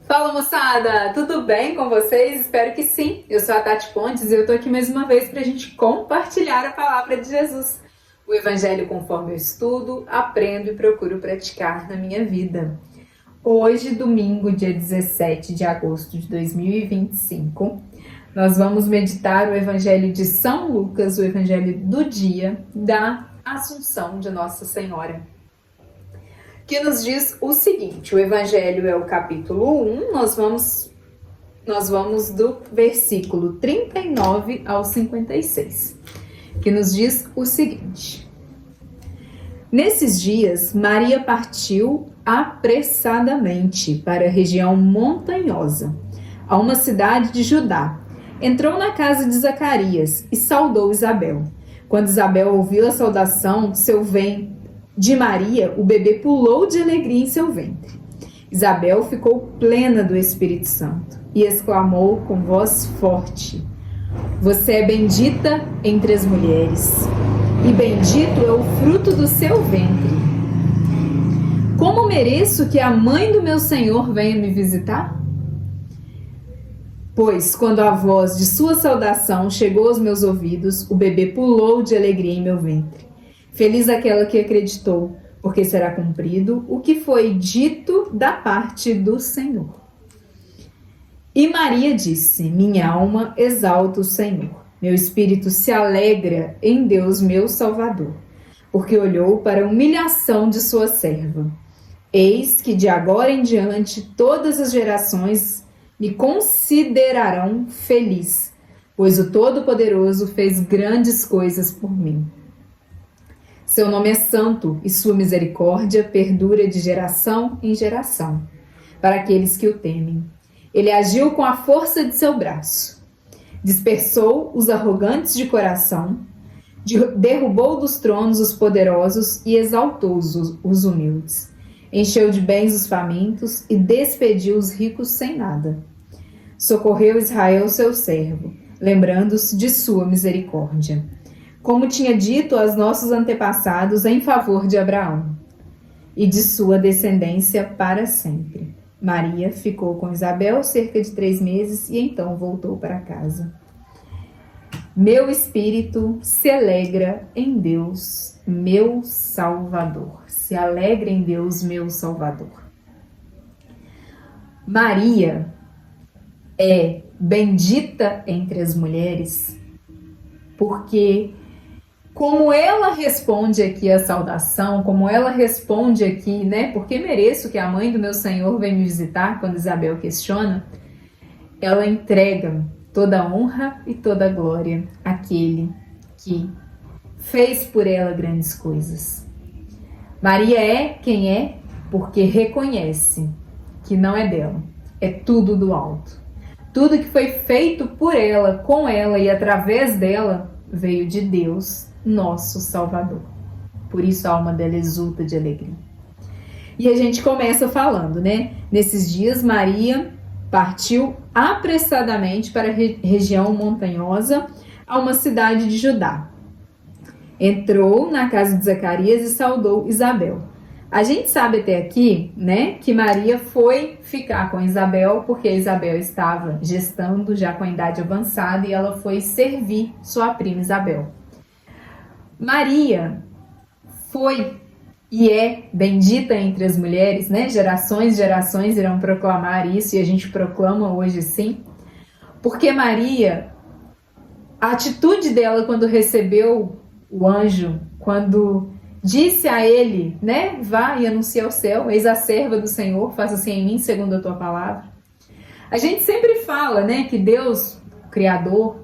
Fala moçada, tudo bem com vocês? Espero que sim. Eu sou a Tati Pontes e eu tô aqui mais uma vez para a gente compartilhar a palavra de Jesus. O Evangelho conforme eu estudo, aprendo e procuro praticar na minha vida. Hoje, domingo, dia 17 de agosto de 2025, nós vamos meditar o Evangelho de São Lucas, o Evangelho do dia da Assunção de Nossa Senhora, que nos diz o seguinte. O Evangelho é o capítulo 1, nós vamos do versículo 39 ao 56, que nos diz o seguinte: Nesses dias, Maria partiu apressadamente para a região montanhosa, a uma cidade de Judá. Entrou na casa de Zacarias e saudou Isabel. Quando Isabel ouviu a saudação de Maria, o bebê pulou de alegria em seu ventre. Isabel ficou plena do Espírito Santo e exclamou com voz forte: Você é bendita entre as mulheres, e bendito é o fruto do seu ventre. Como mereço que a mãe do meu Senhor venha me visitar? Pois, quando a voz de sua saudação chegou aos meus ouvidos, o bebê pulou de alegria em meu ventre. Feliz aquela que acreditou, porque será cumprido o que foi dito da parte do Senhor. E Maria disse: Minha alma exalta o Senhor. Meu espírito se alegra em Deus, meu Salvador, porque olhou para a humilhação de sua serva. Eis que de agora em diante todas as gerações me considerarão feliz, pois o Todo-Poderoso fez grandes coisas por mim. Seu nome é santo e sua misericórdia perdura de geração em geração, para aqueles que o temem. Ele agiu com a força de seu braço. Dispersou os arrogantes de coração, derrubou dos tronos os poderosos e exaltou os humildes. Encheu de bens os famintos e despediu os ricos sem nada. Socorreu Israel, seu servo, lembrando-se de sua misericórdia, como tinha dito aos nossos antepassados em favor de Abraão, e de sua descendência para sempre. Maria ficou com Isabel cerca de 3 meses e então voltou para casa. Meu espírito se alegra em Deus, meu Salvador. Se alegra em Deus, meu Salvador. Maria é bendita entre as mulheres, porque como ela responde aqui a saudação, como ela responde aqui, né? Porque mereço que a mãe do meu Senhor venha me visitar, quando Isabel questiona, ela entrega toda a honra e toda a glória àquele que fez por ela grandes coisas. Maria é quem é porque reconhece que não é dela, é tudo do alto. Tudo que foi feito por ela, com ela e através dela, veio de Deus, nosso Salvador. Por isso a alma dela exulta de alegria. E a gente começa falando, né? Nesses dias, Maria partiu apressadamente para a região montanhosa, a uma cidade de Judá. Entrou na casa de Zacarias e saudou Isabel. A gente sabe até aqui, né, que Maria foi ficar com Isabel porque Isabel estava gestando já com a idade avançada e ela foi servir sua prima Isabel. Maria foi e é bendita entre as mulheres, né? Gerações e gerações irão proclamar isso e a gente proclama hoje sim, porque Maria, a atitude dela quando recebeu o anjo, quando disse a ele, né, vá e anuncia ao céu, eis a serva do Senhor, faça assim em mim segundo a tua palavra. A gente sempre fala, né, que Deus, o Criador,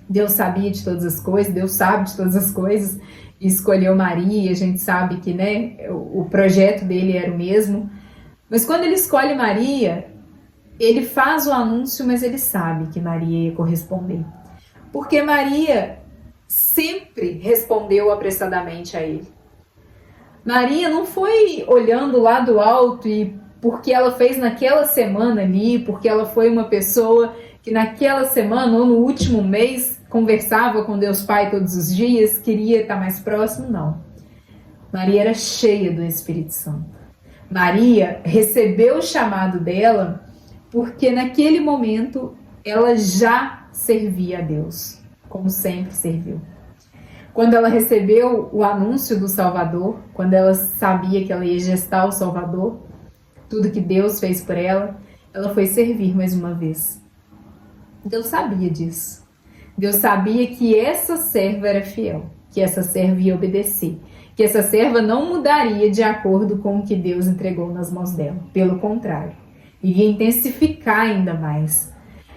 Deus sabia de todas as coisas, Deus sabe de todas as coisas, e escolheu Maria, a gente sabe que, né, o projeto dele era o mesmo, mas quando ele escolhe Maria, ele faz o anúncio, mas ele sabe que Maria ia corresponder, porque Maria sempre respondeu apressadamente a ele. Maria não foi olhando lá do alto e porque ela fez naquela semana ali, porque ela foi uma pessoa que naquela semana ou no último mês conversava com Deus Pai todos os dias, queria estar mais próximo, não. Maria era cheia do Espírito Santo. Maria recebeu o chamado dela porque naquele momento ela já servia a Deus, como sempre serviu. Quando ela recebeu o anúncio do Salvador, quando ela sabia que ela ia gestar o Salvador, tudo que Deus fez por ela, ela foi servir mais uma vez. Deus sabia disso. Deus sabia que essa serva era fiel, que essa serva ia obedecer, que essa serva não mudaria de acordo com o que Deus entregou nas mãos dela. Pelo contrário, iria intensificar ainda mais.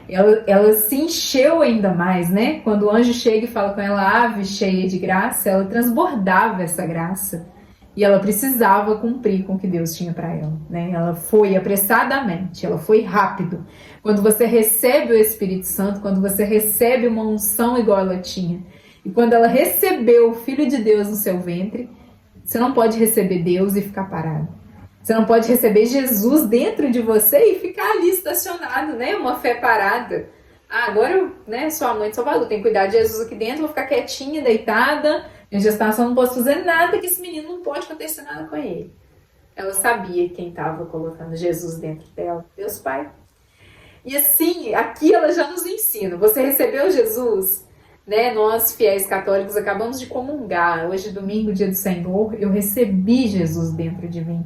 Ela se encheu ainda mais, né? Quando o anjo chega e fala com ela, ave cheia de graça, ela transbordava essa graça. E ela precisava cumprir com o que Deus tinha para ela, né? Ela foi apressadamente, ela foi rápido. Quando você recebe o Espírito Santo, quando você recebe uma unção igual ela tinha, e quando ela recebeu o Filho de Deus no seu ventre, você não pode receber Deus e ficar parado. Você não pode receber Jesus dentro de você e ficar ali estacionado, né? Uma fé parada. Agora eu, né, sou a mãe de Salvador, tenho que cuidar de Jesus aqui dentro, vou ficar quietinha, deitada, minha gestação não posso fazer nada, que esse menino não pode acontecer nada com ele. Ela sabia quem estava colocando Jesus dentro dela, Deus Pai. E assim, aqui ela já nos ensina, você recebeu Jesus, né? Nós, fiéis católicos, acabamos de comungar, hoje domingo, dia do Senhor, eu recebi Jesus dentro de mim.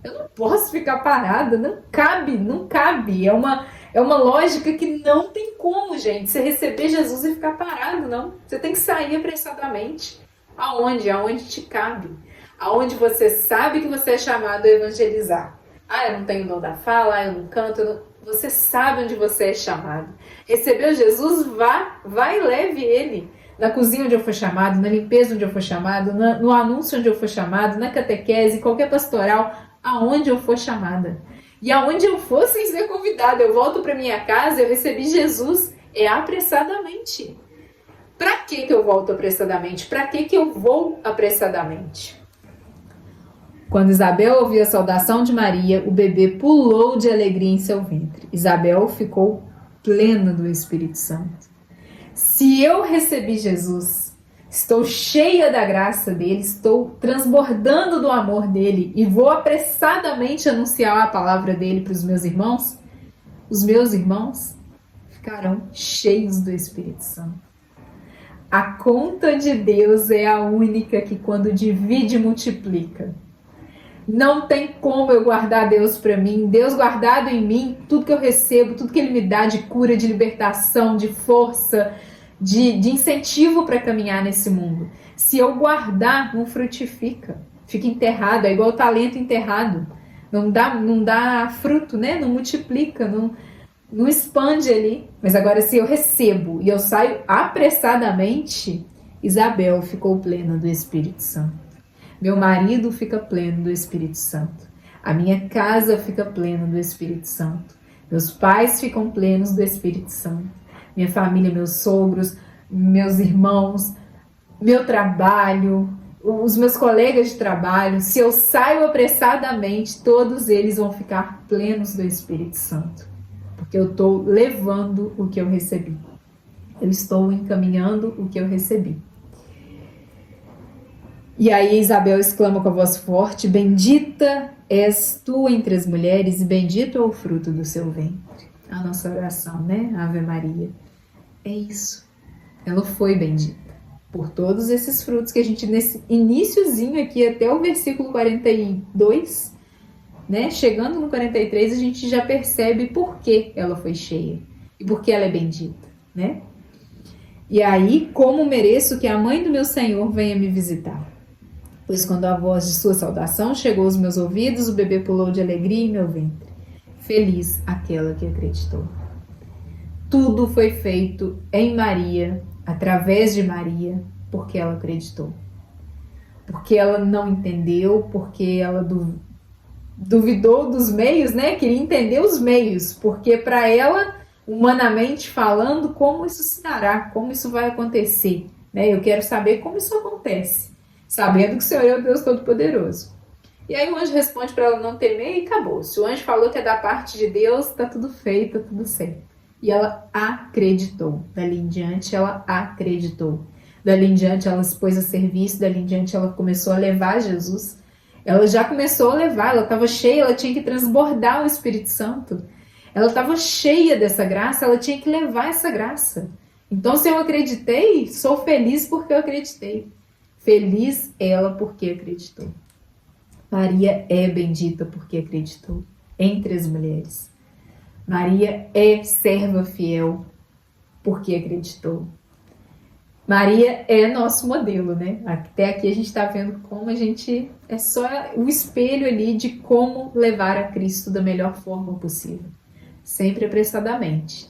Eu não posso ficar parada, não cabe, não cabe. É uma lógica que não tem como, gente. Você receber Jesus e ficar parado, não. Você tem que sair apressadamente. Aonde? Aonde te cabe. Aonde você sabe que você é chamado a evangelizar. Eu não tenho dom da fala, eu não canto. Você sabe onde você é chamado. Recebeu Jesus, vá e leve ele. Na cozinha onde eu for chamado, na limpeza onde eu for chamado, no anúncio onde eu for chamado, na catequese, qualquer pastoral, aonde eu for chamada. E aonde eu for sem ser convidada, eu volto para minha casa, eu recebi Jesus, apressadamente. Para que eu volto apressadamente? Para que eu vou apressadamente? Quando Isabel ouviu a saudação de Maria, o bebê pulou de alegria em seu ventre. Isabel ficou plena do Espírito Santo. Se eu recebi Jesus, estou cheia da graça dele, estou transbordando do amor dele e vou apressadamente anunciar a palavra dele para os meus irmãos ficarão cheios do Espírito Santo. A conta de Deus é a única que, quando divide, multiplica. Não tem como eu guardar Deus para mim, Deus guardado em mim, tudo que eu recebo, tudo que ele me dá de cura, de libertação, de força, de incentivo para caminhar nesse mundo. Se eu guardar, não frutifica, fica enterrado, é igual o talento enterrado, não dá fruto, né? Não multiplica, não expande ali. Mas agora, se eu recebo e eu saio apressadamente, Isabel ficou plena do Espírito Santo. Meu marido fica pleno do Espírito Santo. A minha casa fica plena do Espírito Santo. Meus pais ficam plenos do Espírito Santo. Minha família, meus sogros, meus irmãos, meu trabalho, os meus colegas de trabalho. Se eu saio apressadamente, todos eles vão ficar plenos do Espírito Santo. Porque eu estou levando o que eu recebi. Eu estou encaminhando o que eu recebi. E aí Isabel exclama com a voz forte: bendita és tu entre as mulheres e bendito é o fruto do seu ventre. A nossa oração, né? Ave Maria. É isso. Ela foi bendita por todos esses frutos que a gente, nesse iniciozinho aqui até o versículo 42, né? Chegando no 43, a gente já percebe por que ela foi cheia e por que ela é bendita, né? E aí, como mereço que a mãe do meu Senhor venha me visitar? Pois quando a voz de sua saudação chegou aos meus ouvidos, o bebê pulou de alegria em meu ventre. Feliz aquela que acreditou. Tudo foi feito em Maria, através de Maria, porque ela acreditou. Porque ela não entendeu, porque ela duvidou dos meios, né? Queria entender os meios, porque para ela, humanamente falando, como isso se dará, como isso vai acontecer, né? Eu quero saber como isso acontece. Sabendo que o Senhor é o Deus Todo-Poderoso. E aí o anjo responde para ela não temer e acabou. Se o anjo falou que é da parte de Deus, está tudo feito, está tudo certo. E ela acreditou. Dali em diante, ela acreditou. Dali em diante, ela se pôs a serviço. Dali em diante, ela começou a levar Jesus. Ela já começou a levar, ela estava cheia, ela tinha que transbordar o Espírito Santo. ela estava cheia dessa graça, ela tinha que levar essa graça. Então, se eu acreditei, sou feliz porque eu acreditei. Feliz ela porque acreditou. Maria é bendita porque acreditou entre as mulheres. Maria é serva fiel porque acreditou. Maria é nosso modelo, né? Até aqui a gente está vendo como a gente é só o espelho ali de como levar a Cristo da melhor forma possível. Sempre apressadamente.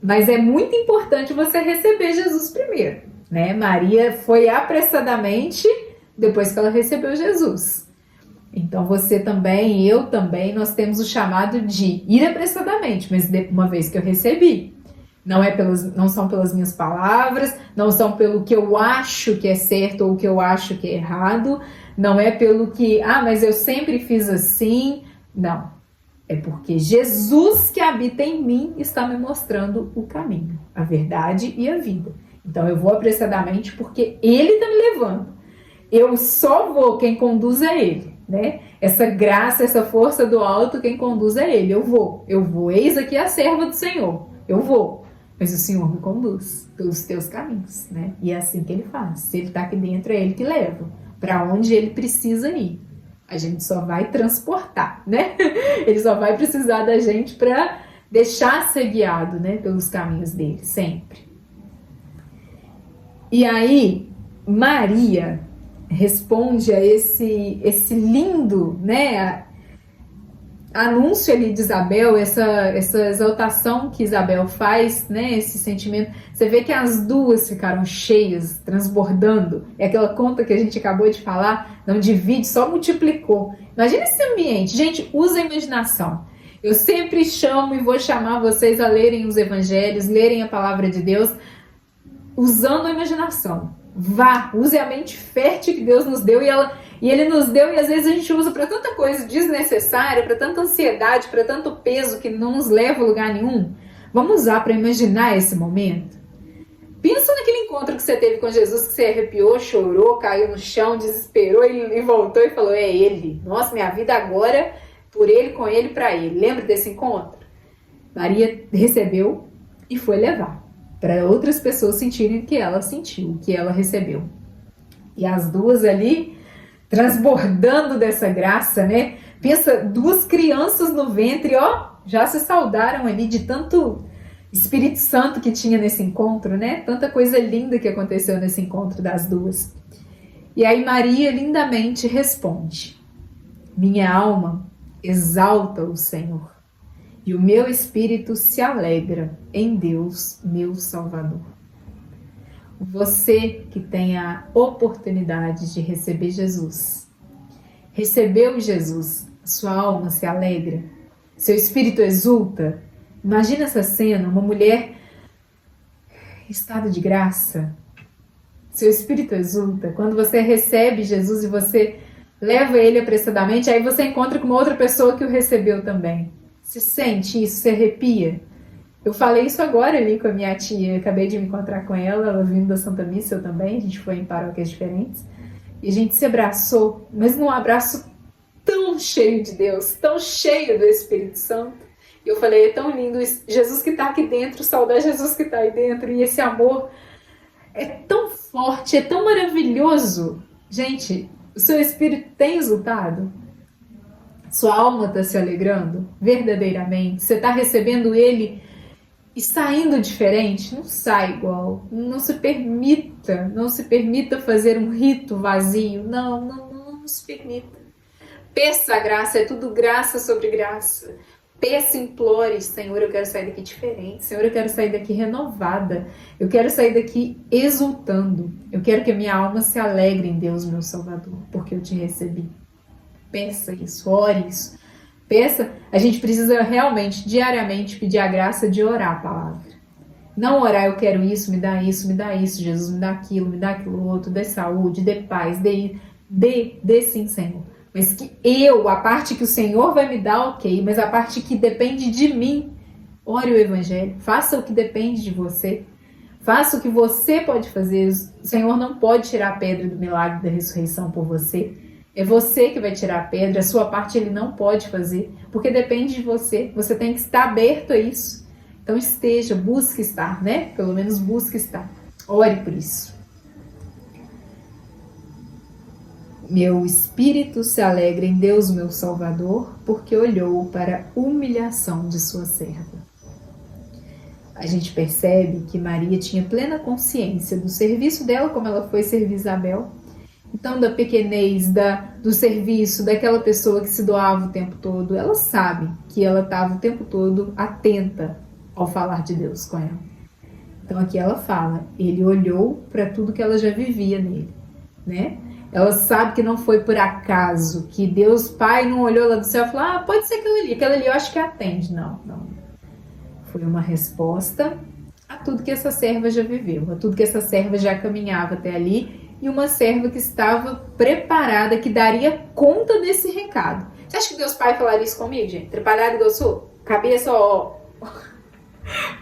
Mas é muito importante você receber Jesus primeiro, né? Maria foi apressadamente depois que ela recebeu Jesus. Então você também, eu também, nós temos o chamado de ir apressadamente, mas uma vez que eu recebi. Não são pelas minhas palavras, não são pelo que eu acho que é certo ou que eu acho que é errado, não é pelo que, mas eu sempre fiz assim. Não. É porque Jesus que habita em mim está me mostrando o caminho, a verdade e a vida. Então eu vou apressadamente porque Ele está me levando. Eu só vou, quem conduz é Ele, né? Essa graça, essa força do alto, quem conduz é Ele. Eu vou, eis aqui a serva do Senhor. Eu vou. Mas o Senhor me conduz pelos teus caminhos, né? E é assim que Ele faz. Se Ele está aqui dentro, é Ele que leva para onde Ele precisa ir. A gente só vai transportar, né? Ele só vai precisar da gente para deixar ser guiado, né? Pelos caminhos dele, sempre. E aí, Maria responde a esse lindo, né? Anúncio ali de Isabel, essa exaltação que Isabel faz, né, esse sentimento, você vê que as duas ficaram cheias, transbordando, é aquela conta que a gente acabou de falar, não divide, só multiplicou. Imagina esse ambiente, gente, usa a imaginação. Eu sempre chamo e vou chamar vocês a lerem os evangelhos, lerem a palavra de Deus, usando a imaginação. Vá, use a mente fértil que Deus nos deu e Ele nos deu, e às vezes a gente usa para tanta coisa desnecessária, para tanta ansiedade, para tanto peso que não nos leva a lugar nenhum. Vamos usar para imaginar esse momento. Pensa naquele encontro que você teve com Jesus, que você arrepiou, chorou, caiu no chão, desesperou e voltou e falou, é Ele. Nossa, minha vida agora, por Ele, com Ele, para Ele. Lembra desse encontro? Maria recebeu e foi levar para outras pessoas sentirem o que ela sentiu, o que ela recebeu. E as duas ali, transbordando dessa graça, né? Pensa, duas crianças no ventre, já se saudaram ali de tanto Espírito Santo que tinha nesse encontro, né? Tanta coisa linda que aconteceu nesse encontro das duas. E aí Maria lindamente responde, minha alma exalta o Senhor. E o meu espírito se alegra em Deus, meu Salvador. Você que tem a oportunidade de receber Jesus, recebeu Jesus, sua alma se alegra, seu espírito exulta. Imagina essa cena, uma mulher em estado de graça, seu espírito exulta. Quando você recebe Jesus e você leva ele apressadamente, aí você encontra com uma outra pessoa que o recebeu também. Se sente isso, se arrepia. Eu falei isso agora ali com a minha tia, acabei de me encontrar com ela vindo da Santa Missa, eu também, a gente foi em paróquias diferentes, e a gente se abraçou, mas num abraço tão cheio de Deus, tão cheio do Espírito Santo. E eu falei, é tão lindo isso, Jesus que está aqui dentro, saudar Jesus que está aí dentro, e esse amor é tão forte, é tão maravilhoso. Gente, o seu espírito tem resultado? Sua alma está se alegrando verdadeiramente? Você está recebendo ele e saindo diferente? Não sai igual. Não se permita fazer um rito vazio. Não se permita. Peça a graça, é tudo graça sobre graça. Peça, implore, Senhor, eu quero sair daqui diferente. Senhor, eu quero sair daqui renovada. Eu quero sair daqui exultando. Eu quero que a minha alma se alegre em Deus, meu Salvador, porque eu te recebi. Peça isso, ore isso. Peça, a gente precisa realmente, diariamente, pedir a graça de orar a palavra. Não orar, eu quero isso, me dá isso, Jesus, me dá aquilo outro, dê saúde, dê paz, dê sim, Senhor. Mas que a parte que o Senhor vai me dar, ok, mas a parte que depende de mim, ore o Evangelho, faça o que depende de você, faça o que você pode fazer. O Senhor não pode tirar a pedra do milagre da ressurreição por você. É você que vai tirar a pedra, a sua parte ele não pode fazer, porque depende de você. Você tem que estar aberto a isso. Então esteja, busque estar, né? Pelo menos busque estar. Ore por isso. Meu espírito se alegra em Deus, meu Salvador, porque olhou para a humilhação de sua serva. A gente percebe que Maria tinha plena consciência do serviço dela, como ela foi servir Isabel. Então, da pequenez, do serviço, daquela pessoa que se doava o tempo todo, ela sabe que ela estava o tempo todo atenta ao falar de Deus com ela. Então, aqui ela fala, ele olhou para tudo que ela já vivia nele, né? Ela sabe que não foi por acaso, que Deus Pai não olhou lá do céu e falou, pode ser aquela ali eu acho que atende. Não. Foi uma resposta a tudo que essa serva já viveu, a tudo que essa serva já caminhava até ali, e uma serva que estava preparada, que daria conta desse recado. Você acha que Deus Pai falaria isso comigo, gente? Atrapalhado igual eu sou? Cabeça, ó.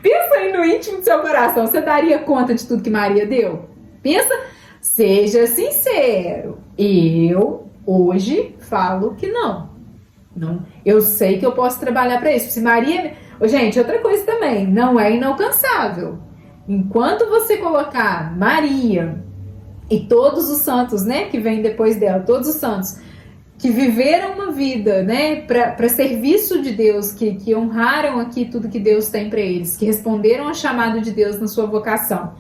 Pensa aí no íntimo do seu coração. Você daria conta de tudo que Maria deu? Pensa, seja sincero. Eu, hoje, falo que não. Eu sei que eu posso trabalhar para isso. Se Maria... Gente, outra coisa também. Não é inalcançável. Enquanto você colocar Maria... e todos os santos, né, que vêm depois dela, todos os santos que viveram uma vida, né, para serviço de Deus, que honraram aqui tudo que Deus tem para eles, que responderam ao chamado de Deus na sua vocação.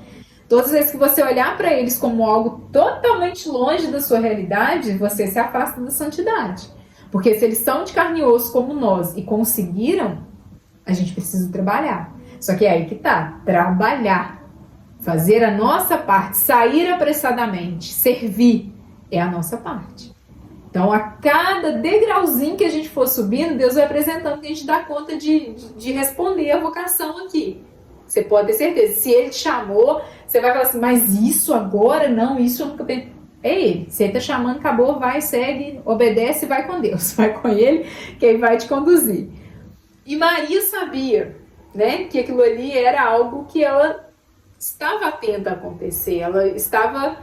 Todas as vezes que você olhar para eles como algo totalmente longe da sua realidade, você se afasta da santidade. Porque se eles são de carne e osso como nós e conseguiram, a gente precisa trabalhar. Só que é aí que tá, trabalhar. Fazer a nossa parte, sair apressadamente, servir, é a nossa parte. Então, a cada degrauzinho que a gente for subindo, Deus vai apresentando que a gente dá conta de responder a vocação aqui. Você pode ter certeza. Se Ele te chamou, você vai falar assim, mas isso agora? Não, isso eu nunca pensei. É Ele. Se Ele está chamando, acabou, vai, segue, obedece e vai com Deus. Vai com Ele, que Ele vai te conduzir. E Maria sabia, né, que aquilo ali era algo que ela estava atenta a acontecer, ela estava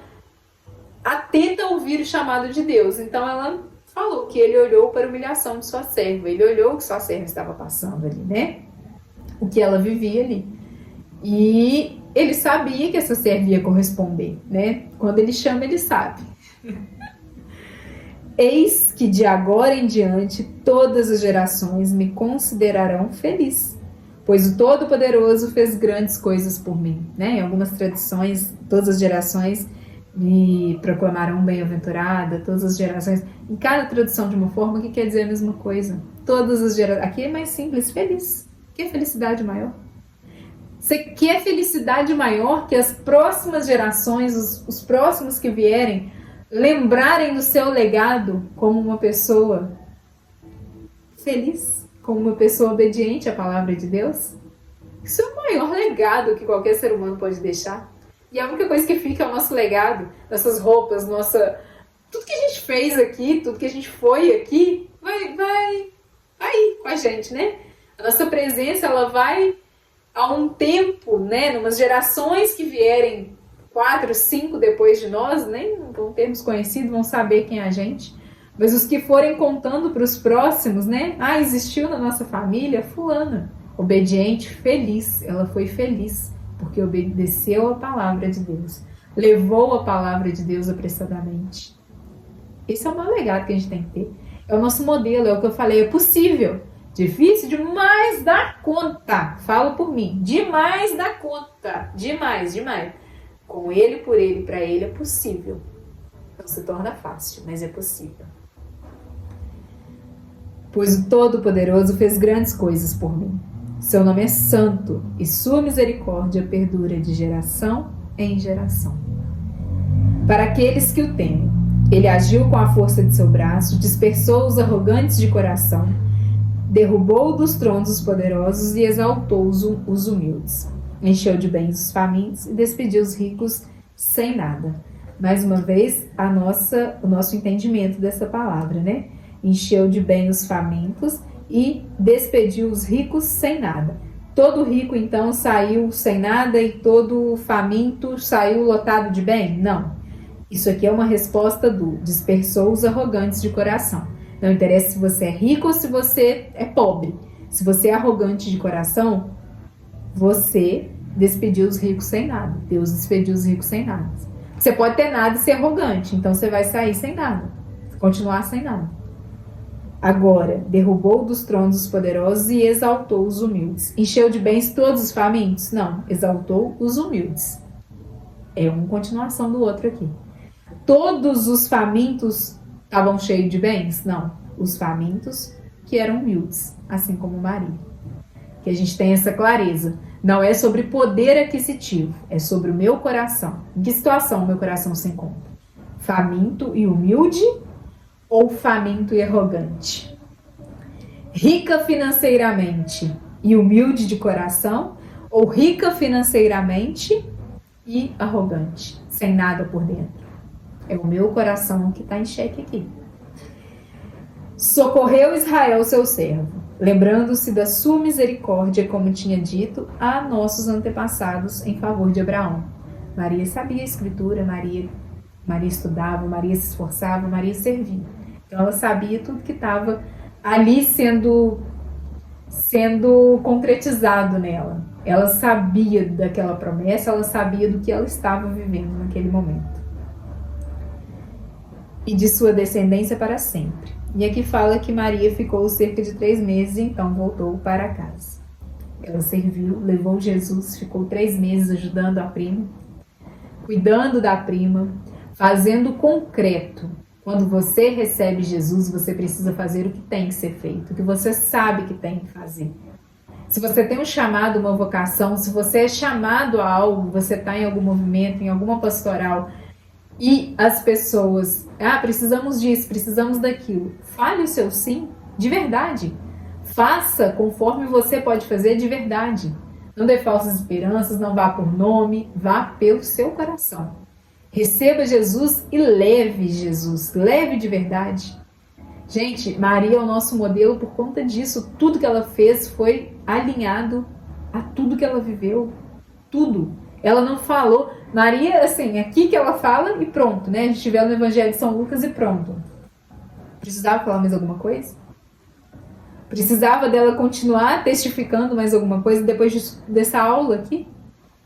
atenta a ouvir o chamado de Deus. Então ela falou que ele olhou para a humilhação de sua serva, ele olhou o que sua serva estava passando ali, né? O que ela vivia ali. E ele sabia que essa serva ia corresponder, né? Quando ele chama, ele sabe. Eis que de agora em diante todas as gerações me considerarão feliz, pois o Todo-Poderoso fez grandes coisas por mim, né? Em algumas tradições, todas as gerações me proclamarão bem-aventurada, todas as gerações, em cada tradução de uma forma que quer dizer a mesma coisa. Todas as gerações, aqui é mais simples, feliz. Que felicidade maior? Você quer felicidade maior que as próximas gerações, os próximos que vierem, lembrarem do seu legado como uma pessoa feliz? Como uma pessoa obediente à palavra de Deus? Isso é o maior legado que qualquer ser humano pode deixar. E a única coisa que fica é o nosso legado, nossas roupas, tudo que a gente fez aqui, tudo que a gente foi aqui, vai com a gente, né? A nossa presença, ela vai a um tempo, né? Numas gerações que vierem 4, 5 depois de nós, nem vão termos conhecido, vão saber quem é a gente. Mas os que forem contando para os próximos, né? Existiu na nossa família fulana, obediente, feliz. Ela foi feliz porque obedeceu a palavra de Deus. Levou a palavra de Deus apressadamente. Esse é o maior legado que a gente tem que ter. É o nosso modelo, é o que eu falei, é possível. Difícil demais dar conta. Falo por mim. Demais dar conta. Demais. Com Ele, por Ele, para Ele é possível. Não se torna fácil, mas é possível. Pois o Todo-Poderoso fez grandes coisas por mim. Seu nome é santo e sua misericórdia perdura de geração em geração. Para aqueles que o temem, ele agiu com a força de seu braço, dispersou os arrogantes de coração, derrubou dos tronos os poderosos e exaltou os humildes. Encheu de bens os famintos e despediu os ricos sem nada. Mais uma vez, o nosso entendimento dessa palavra, né? Encheu de bem os famintos e despediu os ricos sem nada. Todo rico, então, saiu sem nada e todo faminto saiu lotado de bem? Não. Isso aqui é uma resposta do dispersou os arrogantes de coração. Não interessa se você é rico ou se você é pobre. Se você é arrogante de coração, você despediu os ricos sem nada. Deus despediu os ricos sem nada. Você pode ter nada e ser arrogante, então você vai sair sem nada. Continuar sem nada. Agora, derrubou dos tronos os poderosos e exaltou os humildes. Encheu de bens todos os famintos? Não, exaltou os humildes. É uma continuação do outro aqui. Todos os famintos estavam cheios de bens? Não, os famintos que eram humildes, assim como Maria. Que a gente tem essa clareza. Não é sobre poder aquisitivo, é sobre o meu coração. Em que situação o meu coração se encontra? Faminto e humilde ou faminto e arrogante? Rica financeiramente e humilde de coração, ou rica financeiramente e arrogante, sem nada por dentro? É o meu coração que está em xeque aqui. Socorreu Israel, seu servo, lembrando-se da sua misericórdia, como tinha dito a nossos antepassados em favor de Abraão. Maria sabia a escritura, Maria estudava, Maria se esforçava, Maria servia. Então ela sabia tudo que estava ali sendo concretizado nela. Ela sabia daquela promessa, ela sabia do que ela estava vivendo naquele momento. E de sua descendência para sempre. E aqui fala que Maria ficou cerca de 3 meses e então voltou para casa. Ela serviu, levou Jesus, ficou 3 meses ajudando a prima, cuidando da prima, fazendo concreto. Quando você recebe Jesus, você precisa fazer o que tem que ser feito, o que você sabe que tem que fazer. Se você tem um chamado, uma vocação, se você é chamado a algo, você está em algum movimento, em alguma pastoral, e as pessoas, precisamos disso, precisamos daquilo. Fale o seu sim, de verdade. Faça conforme você pode fazer de verdade. Não dê falsas esperanças, não vá por nome, vá pelo seu coração. Receba Jesus e leve Jesus, leve de verdade. Gente, Maria é o nosso modelo por conta disso. Tudo que ela fez foi alinhado a tudo que ela viveu. Tudo. Ela não falou. Maria, assim, aqui que ela fala e pronto, né? A gente vê no Evangelho de São Lucas e pronto. Precisava falar mais alguma coisa? Precisava dela continuar testificando mais alguma coisa depois dessa aula aqui?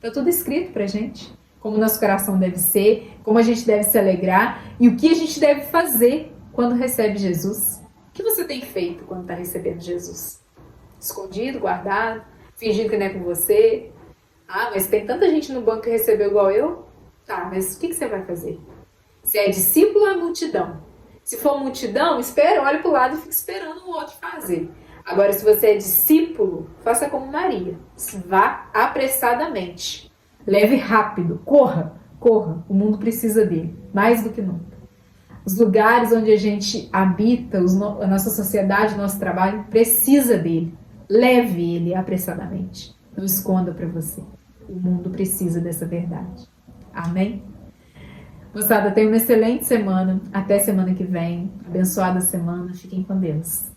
Tá tudo escrito pra gente. Como nosso coração deve ser, como a gente deve se alegrar e o que a gente deve fazer quando recebe Jesus. O que você tem feito quando está recebendo Jesus? Escondido, guardado, fingindo que não é com você? Mas tem tanta gente no banco que recebeu igual eu? Tá, mas o que você vai fazer? Se é discípulo ou é multidão? Se for multidão, espera, olha para o lado e fica esperando o outro fazer. Agora, se você é discípulo, faça como Maria. Vá apressadamente. Leve rápido. Corra. O mundo precisa dele. Mais do que nunca. Os lugares onde a gente habita, a nossa sociedade, o nosso trabalho, precisa dele. Leve ele apressadamente. Não esconda para você. O mundo precisa dessa verdade. Amém? Moçada, tenha uma excelente semana. Até semana que vem. Abençoada semana. Fiquem com Deus.